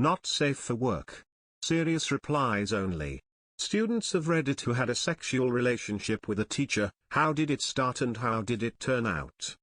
Not safe for work. Serious replies only. Students of Reddit who had a sexual relationship with a teacher, how did it start and how did it turn out?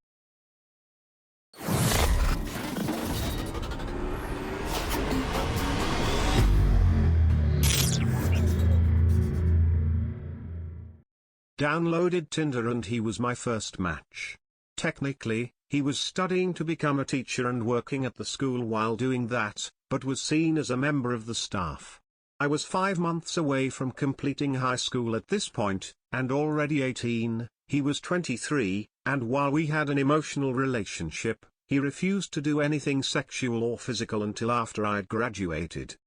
Downloaded Tinder and he was my first match. Technically, he was studying to become a teacher and working at the school while doing that, but was seen as a member of the staff. I was 5 months away from completing high school at this point, and already 18, he was 23, and while we had an emotional relationship, he refused to do anything sexual or physical until after I'd graduated.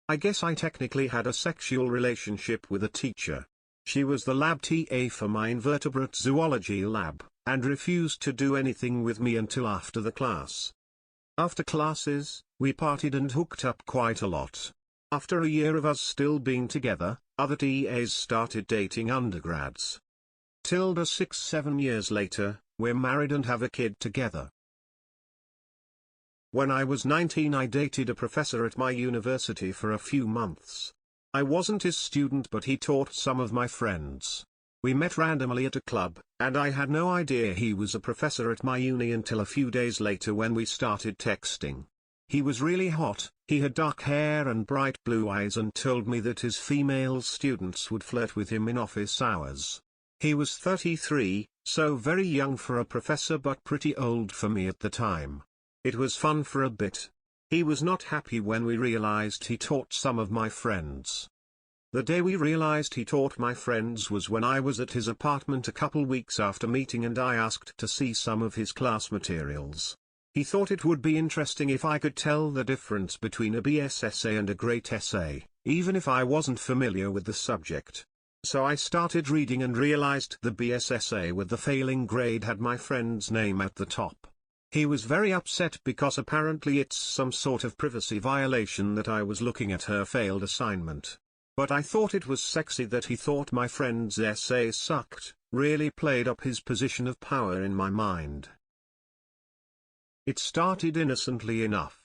I guess I technically had a sexual relationship with a teacher. She was the lab TA for my invertebrate zoology lab, and refused to do anything with me until after the class. After classes, we partied and hooked up quite a lot. After a year of us still being together, other TAs started dating undergrads. 6-7 years later, we're married and have a kid together. When I was 19, I dated a professor at my university for a few months. I wasn't his student, but he taught some of my friends. We met randomly at a club, and I had no idea he was a professor at my uni until a few days later when we started texting. He was really hot, he had dark hair and bright blue eyes, and told me that his female students would flirt with him in office hours. He was 33, so very young for a professor but pretty old for me at the time. It was fun for a bit. He was not happy when we realized he taught some of my friends. The day we realized he taught my friends was when I was at his apartment a couple weeks after meeting, and I asked to see some of his class materials. He thought it would be interesting if I could tell the difference between a BS essay and a great essay, even if I wasn't familiar with the subject. So I started reading and realized the BS essay with the failing grade had my friend's name at the top. He was very upset because apparently it's some sort of privacy violation that I was looking at her failed assignment. But I thought it was sexy that he thought my friend's essay sucked, really played up his position of power in my mind. It started innocently enough.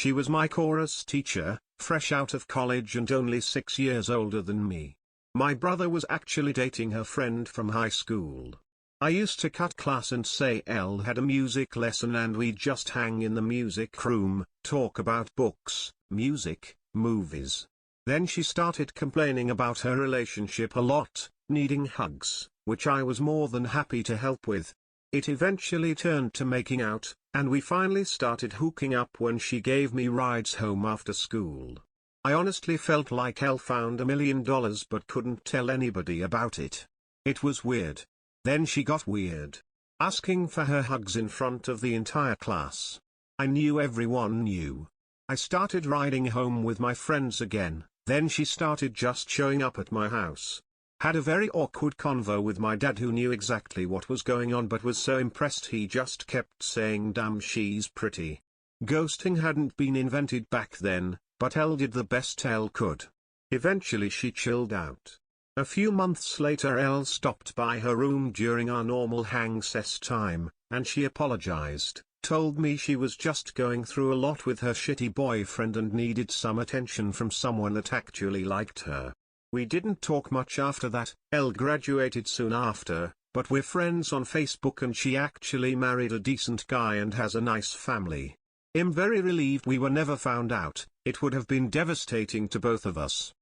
She was my chorus teacher, fresh out of college and only 6 years older than me. My brother was actually dating her friend from high school. I used to cut class and say Elle had a music lesson and we'd just hang in the music room, talk about books, music, movies. Then she started complaining about her relationship a lot, needing hugs, which I was more than happy to help with. It eventually turned to making out, and we finally started hooking up when she gave me rides home after school. I honestly felt like Elle found $1 million but couldn't tell anybody about it. It was weird. Then she got weird, asking for her hugs in front of the entire class. I knew everyone knew. I started riding home with my friends again, then she started just showing up at my house. Had a very awkward convo with my dad, who knew exactly what was going on but was so impressed he just kept saying damn she's pretty. Ghosting hadn't been invented back then, but Elle did the best Elle could. Eventually she chilled out. A few months later Elle stopped by her room during our normal hang ses time, and she apologized, told me she was just going through a lot with her shitty boyfriend and needed some attention from someone that actually liked her. We didn't talk much after that. Elle graduated soon after, but we're friends on Facebook and she actually married a decent guy and has a nice family. I'm very relieved we were never found out, it would have been devastating to both of us.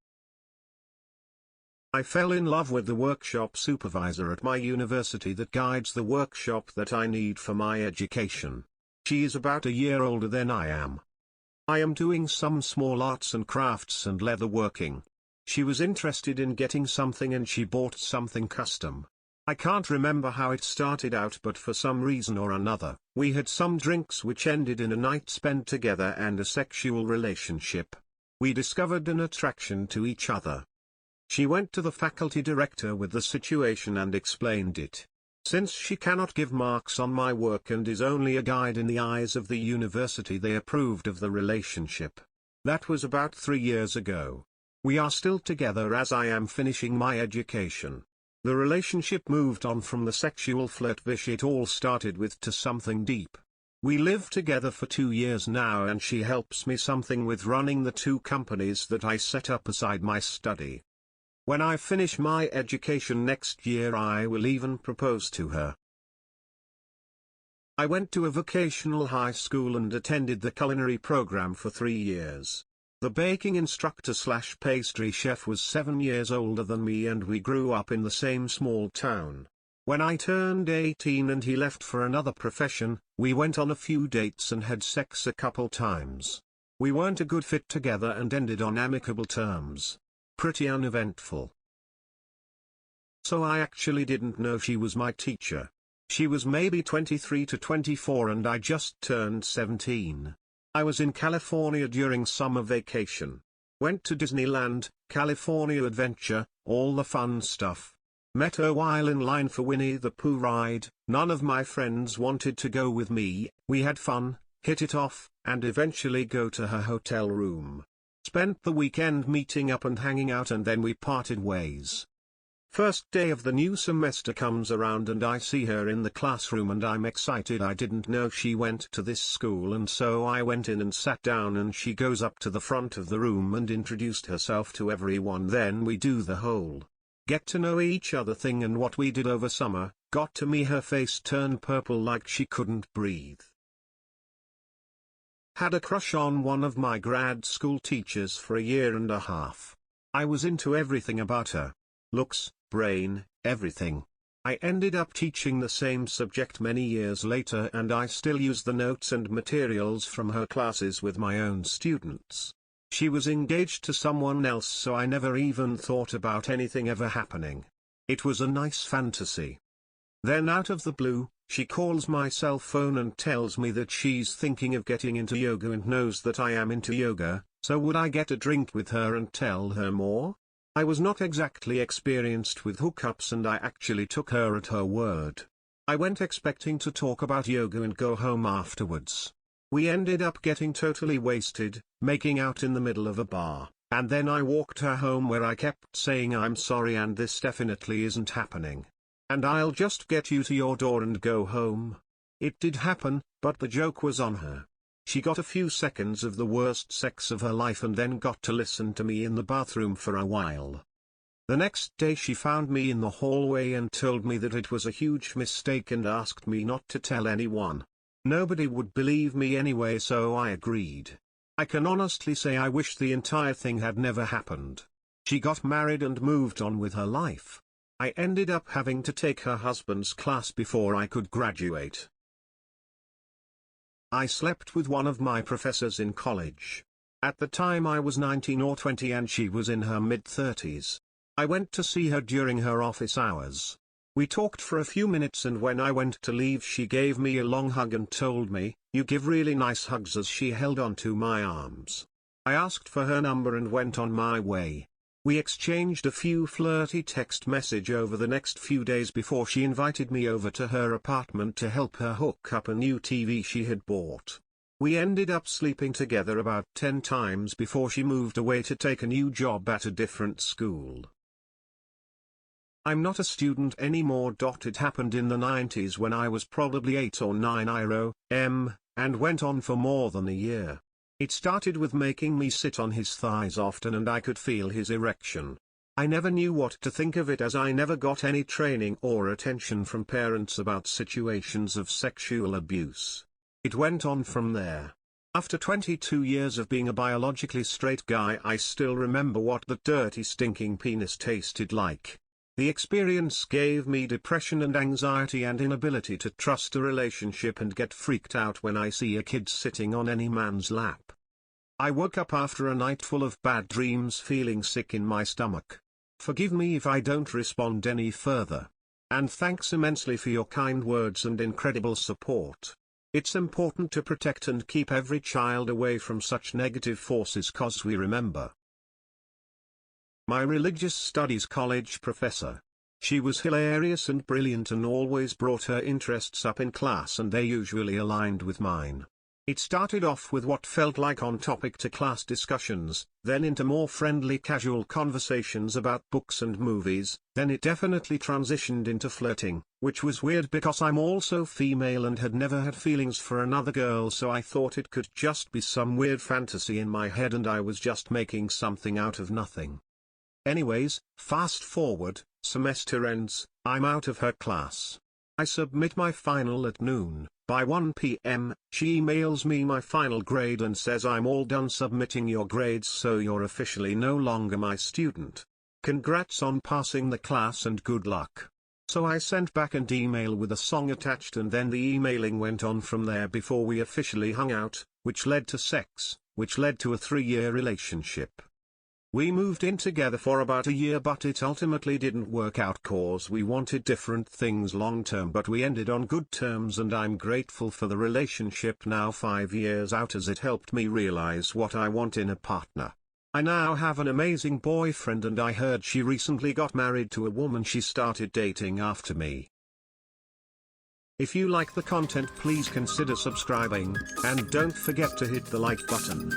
I fell in love with the workshop supervisor at my university that guides the workshop that I need for my education. She is about a year older than I am. I am doing some small arts and crafts and leather working. She was interested in getting something and she bought something custom. I can't remember how it started out, but for some reason or another, we had some drinks which ended in a night spent together and a sexual relationship. We discovered an attraction to each other. She went to the faculty director with the situation and explained it. Since she cannot give marks on my work and is only a guide in the eyes of the university, they approved of the relationship. That was about 3 years ago. We are still together as I am finishing my education. The relationship moved on from the sexual flirt-vish it all started with to something deep. We live together for 2 years now and she helps me something with running the 2 companies that I set up aside my study. When I finish my education next year I will even propose to her. I went to a vocational high school and attended the culinary program for 3 years. The baking instructor/pastry chef was 7 years older than me and we grew up in the same small town. When I turned 18 and he left for another profession, we went on a few dates and had sex a couple times. We weren't a good fit together and ended on amicable terms. Pretty uneventful. So I actually didn't know she was my teacher. She was maybe 23 to 24 and I just turned 17. I was in California during summer vacation. Went to Disneyland, California Adventure, all the fun stuff. Met her while in line for Winnie the Pooh ride. None of my friends wanted to go with me. We had fun, hit it off, and eventually go to her hotel room. Spent the weekend meeting up and hanging out and then we parted ways. First day of the new semester comes around and I see her in the classroom and I'm excited. I didn't know she went to this school and so I went in and sat down and she goes up to the front of the room and introduced herself to everyone. Then we do the whole get to know each other thing, and what we did over summer, got to me her face turned purple like she couldn't breathe. Had a crush on one of my grad school teachers for a year and a half. I was into everything about her. Looks, brain, everything. I ended up teaching the same subject many years later and I still use the notes and materials from her classes with my own students. She was engaged to someone else so I never even thought about anything ever happening. It was a nice fantasy. Then out of the blue, she calls my cell phone and tells me that she's thinking of getting into yoga and knows that I am into yoga, so would I get a drink with her and tell her more? I was not exactly experienced with hookups and I actually took her at her word. I went expecting to talk about yoga and go home afterwards. We ended up getting totally wasted, making out in the middle of a bar, and then I walked her home where I kept saying I'm sorry and this definitely isn't happening. And I'll just get you to your door and go home. It did happen, but the joke was on her. She got a few seconds of the worst sex of her life and then got to listen to me in the bathroom for a while. The next day she found me in the hallway and told me that it was a huge mistake and asked me not to tell anyone. Nobody would believe me anyway, so I agreed. I can honestly say I wish the entire thing had never happened. She got married and moved on with her life. I ended up having to take her husband's class before I could graduate. I slept with one of my professors in college. At the time I was 19 or 20 and she was in her mid-30s. I went to see her during her office hours. We talked for a few minutes and when I went to leave she gave me a long hug and told me, "You give really nice hugs," as she held onto my arms. I asked for her number and went on my way. We exchanged a few flirty text messages over the next few days before she invited me over to her apartment to help her hook up a new TV she had bought. We ended up sleeping together about 10 times before she moved away to take a new job at a different school. I'm not a student anymore. It happened in the 90s when I was probably 8 or 9 and went on for more than a year. It started with making me sit on his thighs often and I could feel his erection. I never knew what to think of it as I never got any training or attention from parents about situations of sexual abuse. It went on from there. After 22 years of being a biologically straight guy, I still remember what that dirty stinking penis tasted like. The experience gave me depression and anxiety and inability to trust a relationship and get freaked out when I see a kid sitting on any man's lap. I woke up after a night full of bad dreams feeling sick in my stomach. Forgive me if I don't respond any further. And thanks immensely for your kind words and incredible support. It's important to protect and keep every child away from such negative forces 'cause we remember. My religious studies college professor. She was hilarious and brilliant and always brought her interests up in class and they usually aligned with mine. It started off with what felt like on-topic to class discussions, then into more friendly casual conversations about books and movies, then it definitely transitioned into flirting, which was weird because I'm also female and had never had feelings for another girl, so I thought it could just be some weird fantasy in my head and I was just making something out of nothing. Anyways, fast forward, semester ends, I'm out of her class. I submit my final at noon. By 1 p.m., she emails me my final grade and says I'm all done submitting your grades, so you're officially no longer my student. Congrats on passing the class and good luck. So I sent back an email with a song attached and then the emailing went on from there before we officially hung out, which led to sex, which led to a 3-year relationship. We moved in together for about a year, but it ultimately didn't work out cause we wanted different things long term, but we ended on good terms and I'm grateful for the relationship now 5 years out, as it helped me realize what I want in a partner. I now have an amazing boyfriend and I heard she recently got married to a woman she started dating after me. If you like the content, please consider subscribing, and don't forget to hit the like button.